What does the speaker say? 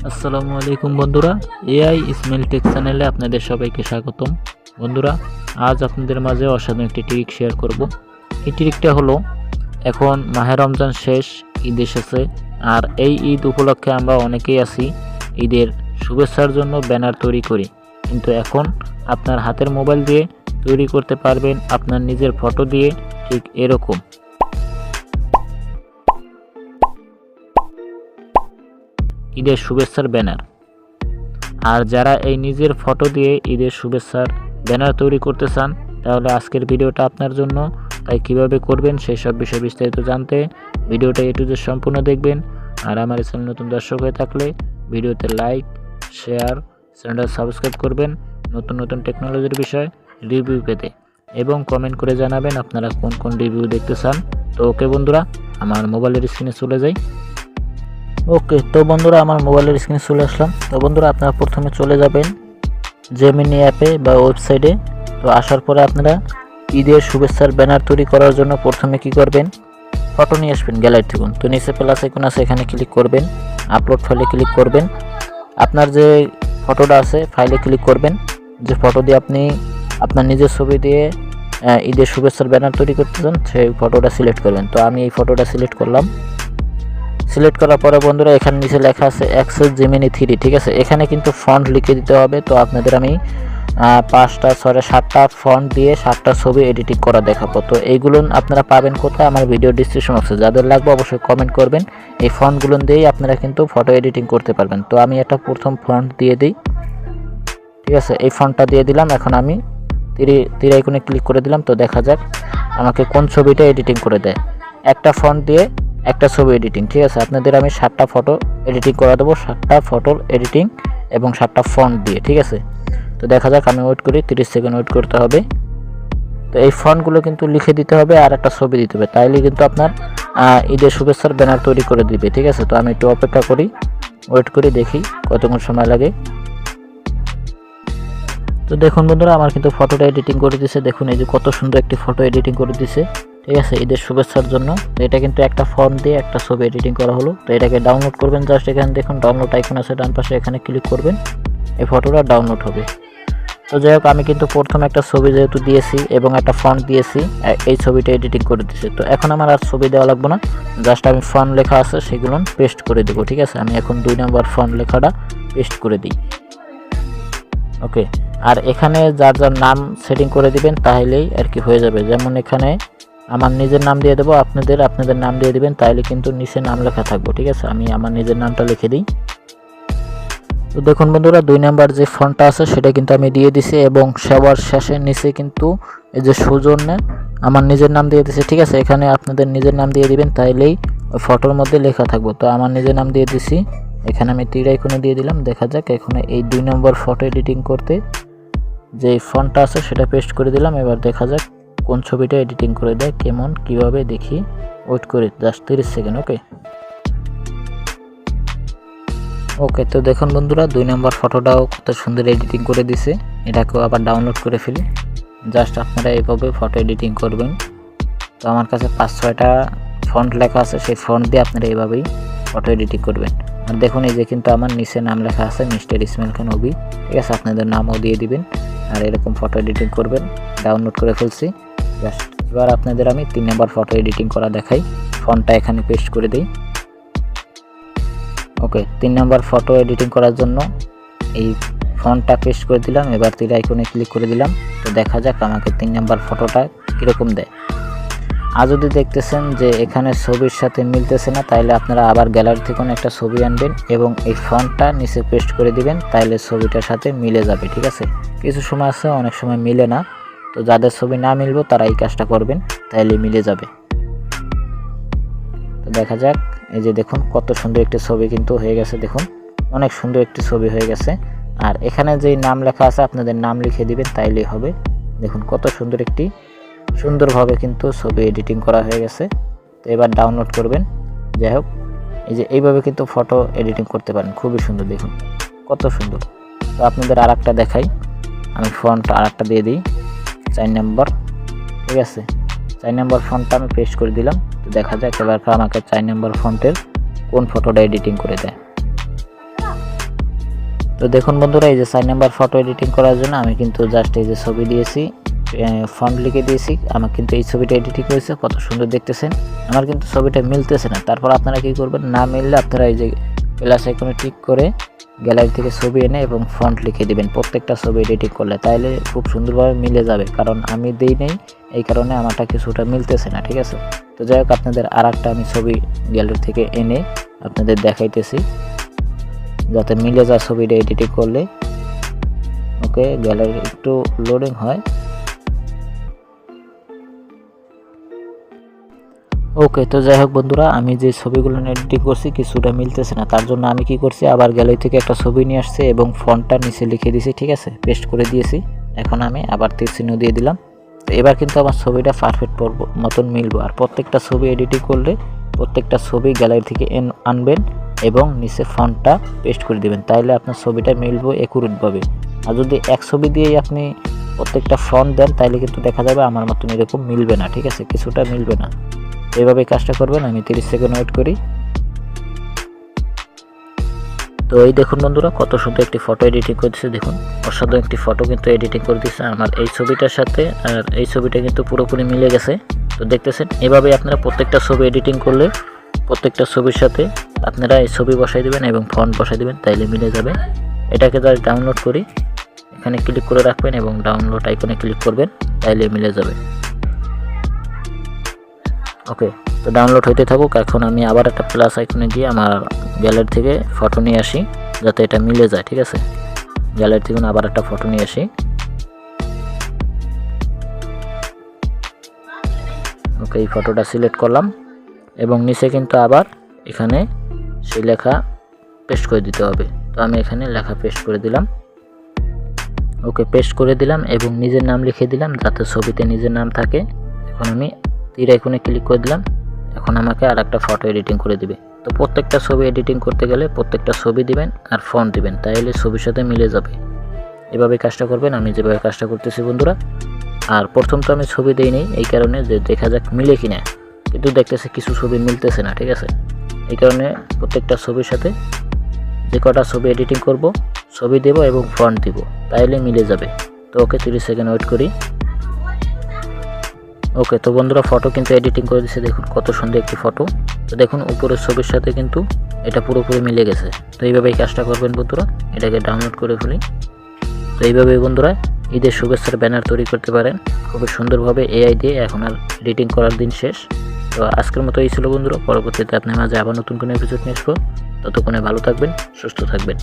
আসসালামু আলাইকুম বন্ধুরা, এআই ইসমাইল টেক চ্যানেলে আপনাদের সবাইকে স্বাগতম। বন্ধুরা, আজ আপনাদের মাঝে অসাধারণ একটি ট্রিক শেয়ার করব। এই ট্রিকটা হলো, এখন মাহে রমজান শেষ, ঈদ এসেছে, আর এই ঈদ উপলক্ষে আমরা অনেকেই আছি ঈদের শুভেচ্ছার জন্য ব্যানার তৈরি করি, কিন্তু এখন আপনার হাতের মোবাইল দিয়ে তৈরি করতে পারবেন আপনার নিজের ফটো দিয়ে ঠিক এরকম ঈদের শুভেচ্ছার ব্যানার। আর যারা এই নিজের ফটো দিয়ে ঈদের শুভেচ্ছার ব্যানার তৈরি করতে চান, তাহলে আজকের ভিডিওটা আপনার জন্য। তাই কিভাবে করবেন সেই সব বিষয় বিস্তারিত জানতে ভিডিওটা এ টু জেড সম্পূর্ণ দেখবেন। আর আমার চ্যানেল নতুন দর্শক হয়ে থাকলে ভিডিওতে লাইক, শেয়ার, চ্যানেলটা সাবস্ক্রাইব করবেন নতুন নতুন টেকনোলজির বিষয় রিভিউ পেতে, এবং কমেন্ট করে জানাবেন আপনারা কোন কোন রিভিউ দেখতে চান। তো ওকে বন্ধুরা, আমার মোবাইলের স্ক্রিনে চলে যাই। ওকে, তো বন্ধুরা আমার মোবাইলের স্ক্রিনে চলে আসলাম। তো বন্ধুরা, আপনারা প্রথমে চলে যাবেন জেমিনি অ্যাপে বা ওয়েবসাইটে। তো আসার পরে আপনারা ঈদের শুভেচ্ছার ব্যানার তৈরি করার জন্য প্রথমে কি করবেন, ফটো নিয়ে আসবেন গ্যালারি থেকে। তো নিচে প্লাস আইকন আছে, এখানে ক্লিক করবেন, আপলোড ফাইলে ক্লিক করবেন। আপনার যে ফটোটা আছে ফাইলে ক্লিক করবেন, যে ফটো দিয়ে আপনি আপনার নিজের ছবি দিয়ে ঈদের শুভেচ্ছার ব্যানার তৈরি করতে চান সেই ফটোটা সিলেক্ট করবেন। তো আমি এই ফটোটা সিলেক্ট করলাম। সিলেক্ট করার পরে বন্ধুরা, এখানে নিচে লেখা আছে অ্যাক্সেস জেমিনি 3, ঠিক আছে। এখানে কিন্তু ফন্ট লিখে দিতে হবে। তো আপনাদের আমি 7টা ফন্ট দিয়ে 7টা ছবি এডিটিং করা দেখাবো। তো এইগুলো আপনারা পাবেন কোথায়? আমার ভিডিও ডিসক্রিপশন বক্সে। যাদের লাগবে অবশ্যই কমেন্ট করবেন। এই ফন্টগুলো দিয়েই আপনারা কিন্তু ফটো এডিটিং করতে পারবেন। তো আমি একটা প্রথম ফন্ট দিয়ে দিই, ঠিক আছে। এই ফন্টটা দিয়ে দিলাম। এখন আমি তীর আইকনে ক্লিক করে দিলাম। তো দেখা যাক আমাকে কোন ছবিটা এডিটিং করে দেয়। একটা ফন্ট দিয়ে একটা ছবি এডিটিং, ঠিক আছে। আপনাদের আমি 7টা ফটো এডিটিং করা দেবো, 7টা ফটোর এডিটিং এবং 7টা ফন্ট দিয়ে, ঠিক আছে। তো দেখা যাক, আমি ওয়েট করি, 30 সেকেন্ড ওয়েট করতে হবে। তো এই ফন্টগুলো কিন্তু লিখে দিতে হবে আর একটা ছবি দিতে হবে, তাইলে কিন্তু আপনার ঈদের শুভেচ্ছার ব্যানার তৈরি করে দিবে, ঠিক আছে। তো আমি একটু অপেক্ষা করি, ওয়েট করি, দেখি কতক্ষণ সময় লাগে। তো দেখুন বন্ধুরা, আমার কিন্তু ফটোটা এডিটিং করে দিছে। দেখুন এই যে কত সুন্দর একটি ফটো এডিটিং করে দিছে, ঠিক আছে, ঈদের শুভেচ্ছার জন্য। তো এটা কিন্তু একটা ফন্ট দিয়ে একটা ছবি এডিটিং করা হলো। তো এটাকে ডাউনলোড করবেন। জাস্ট এখানে দেখুন ডাউনলোড আইকন আছে ডান পাশে, এখানে ক্লিক করবেন, এই ফটোটা ডাউনলোড হবে। তো যাই হোক, আমি কিন্তু প্রথমে একটা ছবি যেহেতু দিয়েছি এবং একটা ফন্ট দিয়েছি, এই ছবিটা এডিটিং করে দিয়েছি। তো এখন আমার আর ছবি দেওয়া লাগবে না, জাস্ট আমি ফন্ট লেখা আছে সেগুলো পেস্ট করে দেবো, ঠিক আছে। আমি এখন 2 নম্বর ফন্ট লেখাটা পেস্ট করে দিই। ওকে, আর এখানে যার যার নাম সেটিং করে দিবেন, তাহলেই আর কি হয়ে যাবে। যেমন এখানে আমার নিজের নাম দিয়ে দেবো, আপনাদের নাম দিয়ে দিবেন, তাইলে কিন্তু নিচে নাম লেখা থাকবে, ঠিক আছে। আমি আমার নিজের নামটা লিখে দিই। তো দেখুন বন্ধুরা, 2 নাম্বার যে ফন্টটা আছে সেটা কিন্তু আমি দিয়ে দিছি, এবং সবার শেষে নিচে কিন্তু এই যে সৌজন্যে আমার নিজের নাম দিয়ে দিছি, ঠিক আছে। এখানে আপনাদের নিজের নাম দিয়ে দিবেন, তাইলেই ওই ফটোর মধ্যে লেখা থাকবে। তো আমার নিজের নাম দিয়ে দিছি, এখানে আমি তীর আইকনে দিয়ে দিলাম। দেখা যাক, এখানে এই 2 নম্বর ফটো এডিটিং করতে যে ফন্টটা আছে সেটা পেস্ট করে দিলাম। এবার দেখা যাক কোন ছবিটা এডিটিং করে দেয়, কিভাবে দেখি। ওয়েট করি জাস্ট 30 সেকেন্ড। ওকে, তো দেখুন বন্ধুরা, 2 নম্বর ফটোটাও কত সুন্দর এডিটিং করে দিছে। এটাকেও আবার ডাউনলোড করে ফেলি। জাস্ট আপনারা এইভাবে ফটো এডিটিং করবেন। তো আমার কাছে 5-6টা ফন্ট লেখা আছে, সেই ফন্ট দিয়ে আপনারা এইভাবেই ফটো এডিটিং করবেন। আর দেখুন এই যে কিন্তু আমার নিচে নাম লেখা আছে মিস্টার ইসমাইল খান অভি, ঠিক আছে। আপনাদের নামও দিয়ে দিবেন আর এরকম ফটো এডিটিং করবেন। ডাউনলোড করে ফেলছি। জাস্ট এবার আপনাদের আমি 3 নম্বর ফটো এডিটিং করা দেখাই। ফন্টটা এখানে পেস্ট করে দিই। ওকে, 3 নম্বর ফটো এডিটিং করার জন্য এই ফন্টটা পেস্ট করে দিলাম। এবার তীর আইকনে ক্লিক করে দিলাম। তো দেখা যাক আমাকে 3 নম্বর ফটোটা কীরকম দেয়। আর যদি দেখতেছেন যে এখানে ছবির সাথে মিলতেছে না, তাইলে আপনারা আবার গ্যালারি থেকে একটা ছবি আনবেন এবং এই ফন্টটা নিচে পেস্ট করে দিবেন, তাইলে ছবিটার সাথে মিলে যাবে, ঠিক আছে। কিছু সময় আছে, অনেক সময় মিলে না। তো যাদের ছবি না মিলবে তারা এই কাজটা করবেন, তাইলে মিলে যাবে। তো দেখা যাক, এই যে দেখুন কত সুন্দর একটি ছবি কিন্তু হয়ে গেছে। দেখুন অনেক সুন্দর একটি ছবি হয়ে গেছে। আর এখানে যেই নাম লেখা আছে আপনাদের নাম লিখে দিবেন, তাইলেই হবে। দেখুন কত সুন্দরভাবে কিন্তু ছবি এডিটিং করা হয়ে গেছে। তো এবার ডাউনলোড করবেন। যাই হোক, এই যে এইভাবে কিন্তু ফটো এডিটিং করতে পারেন, খুবই সুন্দর। দেখুন কত সুন্দর। তো আপনাদের আরেকটা দেখাই, আমি ফন্ট আরেকটা দিয়ে দিই, 4 নম্বর, ঠিক আছে। 4 নম্বর ফন্টটা আমি পেস্ট করে দিলাম। তো দেখা যাক এবার আমাকে 4 নম্বর ফন্টের কোন ফটোটা এডিটিং করে দেয়। তো দেখুন বন্ধুরা, এই যে 4 নাম্বার ফটো এডিটিং করার জন্য আমি কিন্তু জাস্ট এই যে ছবি দিয়েছি, ফন্ট লিখে দিয়েছি। আমার কিন্তু এই ছবিটা এডিটিং হয়েছে, কত সুন্দর দেখতেছেন। আমার কিন্তু ছবিটা মিলতেছে না। তারপর আপনারা কি করবেন, না মিললে আপনারা এই যে প্লাস আইকনে ক্লিক করে গ্যালারি থেকে ছবি এনে এবং ফন্ট লিখে দিবেন প্রত্যেকটা ছবি এডিটিং করলে, তাইলে খুব সুন্দরভাবে মিলে যাবে। কারণ আমি দেই নেই, এই কারণে আমারটা কিছুটা মিলতেছে না, ঠিক আছে। তো যাই হোক, আপনাদের আর একটা আমি ছবি গ্যালারি থেকে এনে আপনাদের দেখাইতেছি যাতে মিলে যায় ছবিটা এডিটিং করলে। ওকে, গ্যালারি একটু লোডিং হয়। ওকে, তো যাই হোক বন্ধুরা, আমি যে ছবিগুলো এডিটিং করছি কিছুটা মিলতেছে না, তার জন্য আমি কি করছি, আবার গ্যালারি থেকে একটা ছবি নিয়ে আসছি এবং ফন্টটা নিচে লিখে দিয়েছি, ঠিক আছে, পেস্ট করে দিয়েছি। এখন আমি আবার তীর চিহ্ন দিয়ে দিলাম। তো এবার কিন্তু আমার ছবিটা পারফেক্ট মতন মিলবো। আর প্রত্যেকটা ছবি এডিটিং করলে প্রত্যেকটা ছবি গ্যালারি থেকে আনবেন এবং নিচে ফন্টটা পেস্ট করে দিবেন, তাইলে আপনার ছবিটা মিলবো একুরেটভাবে। আর যদি এক ছবি দিয়েই আপনি প্রত্যেকটা ফন্ট দেন তাইলে কিন্তু দেখা যাবে আমার মতন এরকম মিলবে না, ঠিক আছে, কিছুটা মিলবে না। এইভাবে কাজটা করবেন। আমি 30 সেকেন্ড ওয়েট করি। তো এই দেখুন বন্ধুরা, কত সুন্দর একটি ফটো এডিটিং করতেছে। দেখুন, অসাধারণ একটি ফটো কিন্তু এডিটিং করে দিচ্ছে আমার এই ছবিটার সাথে। আর এই ছবিটা কিন্তু পুরোপুরি মিলে গেছে। তো দেখতেছেন, এভাবে আপনারা প্রত্যেকটা ছবি এডিটিং করলে প্রত্যেকটা ছবির সাথে আপনারা এই ছবি বসাই দেবেন এবং ফন্ট বসাই দেবেন, তাইলে মিলে যাবে। এটাকে জাস্ট ডাউনলোড করি, এখানে ক্লিক করে রাখবেন এবং ডাউনলোড আইকনে ক্লিক করবেন, তাইলে মিলে যাবে। ওকে, তো ডাউনলোড হইতে থাকুক। এখন আমি আবার একটা প্লাস আইকনে গিয়ে আমার গ্যালারি থেকে ফটো নিয়ে আসি যাতে এটা মিলে যায়, ঠিক আছে। গ্যালারি থেকে আবার একটা ফটো নিয়ে আসি। ওকে, এই ফটোটা সিলেক্ট করলাম এবং নিচে কিন্তু আবার এখানে সেই লেখা পেস্ট করে দিতে হবে। তো আমি এখানে লেখা পেস্ট করে দিলাম। ওকে, পেস্ট করে দিলাম এবং নিজের নাম লিখে দিলাম যাতে ছবিতে নিজের নাম থাকে। এখন আমি তীর আইকনে ক্লিক করে দিলাম। এখন আমাকে আর একটা ফটো এডিটিং করে দিবে। তো প্রত্যেকটা ছবি এডিটিং করতে গেলে প্রত্যেকটা ছবি দিবেন আর ফন্ট দিবেন, তাইলে ছবির সাথে মিলে যাবে। এভাবে কাজটা করবেন, আমি যেভাবে কাজটা করতেছি বন্ধুরা। আর প্রথম তো আমি ছবি দিই নেই, এই কারণে যে দেখা যাক মিলে কিনা, কিন্তু দেখতেছে কিছু ছবি মিলতেছে না, ঠিক আছে। এই কারণে প্রত্যেকটা ছবির সাথে যে কটা ছবি এডিটিং করব ছবি দেব এবং ফন্ট দিব, তাইলে মিলে যাবে। তো ওকে, 30 সেকেন্ড ওয়েট করি। ওকে, তো বন্ধুরা, ফটো কিন্তু এডিটিং করে দিচ্ছে। দেখুন কত সুন্দর একটি ফটো। তো দেখুন উপরের ছবির সাথে কিন্তু এটা পুরোপুরি মিলে গেছে। তো এইভাবেই কাজটা করবেন বন্ধুরা। এটাকে ডাউনলোড করে ফেলি। তো এইভাবেই বন্ধুরা ঈদের শুভেচ্ছার ব্যানার তৈরি করতে পারেন খুবই সুন্দরভাবে এআই দিয়ে। এখন আর এডিটিং করার দিন শেষ। তো আজকের মতো এই ছিল বন্ধুরা। পরবর্তীতে আপনার মাঝে আবার নতুন কোনো এপিসোড নিয়ে আসবো। ততক্ষণে ভালো থাকবেন, সুস্থ থাকবেন।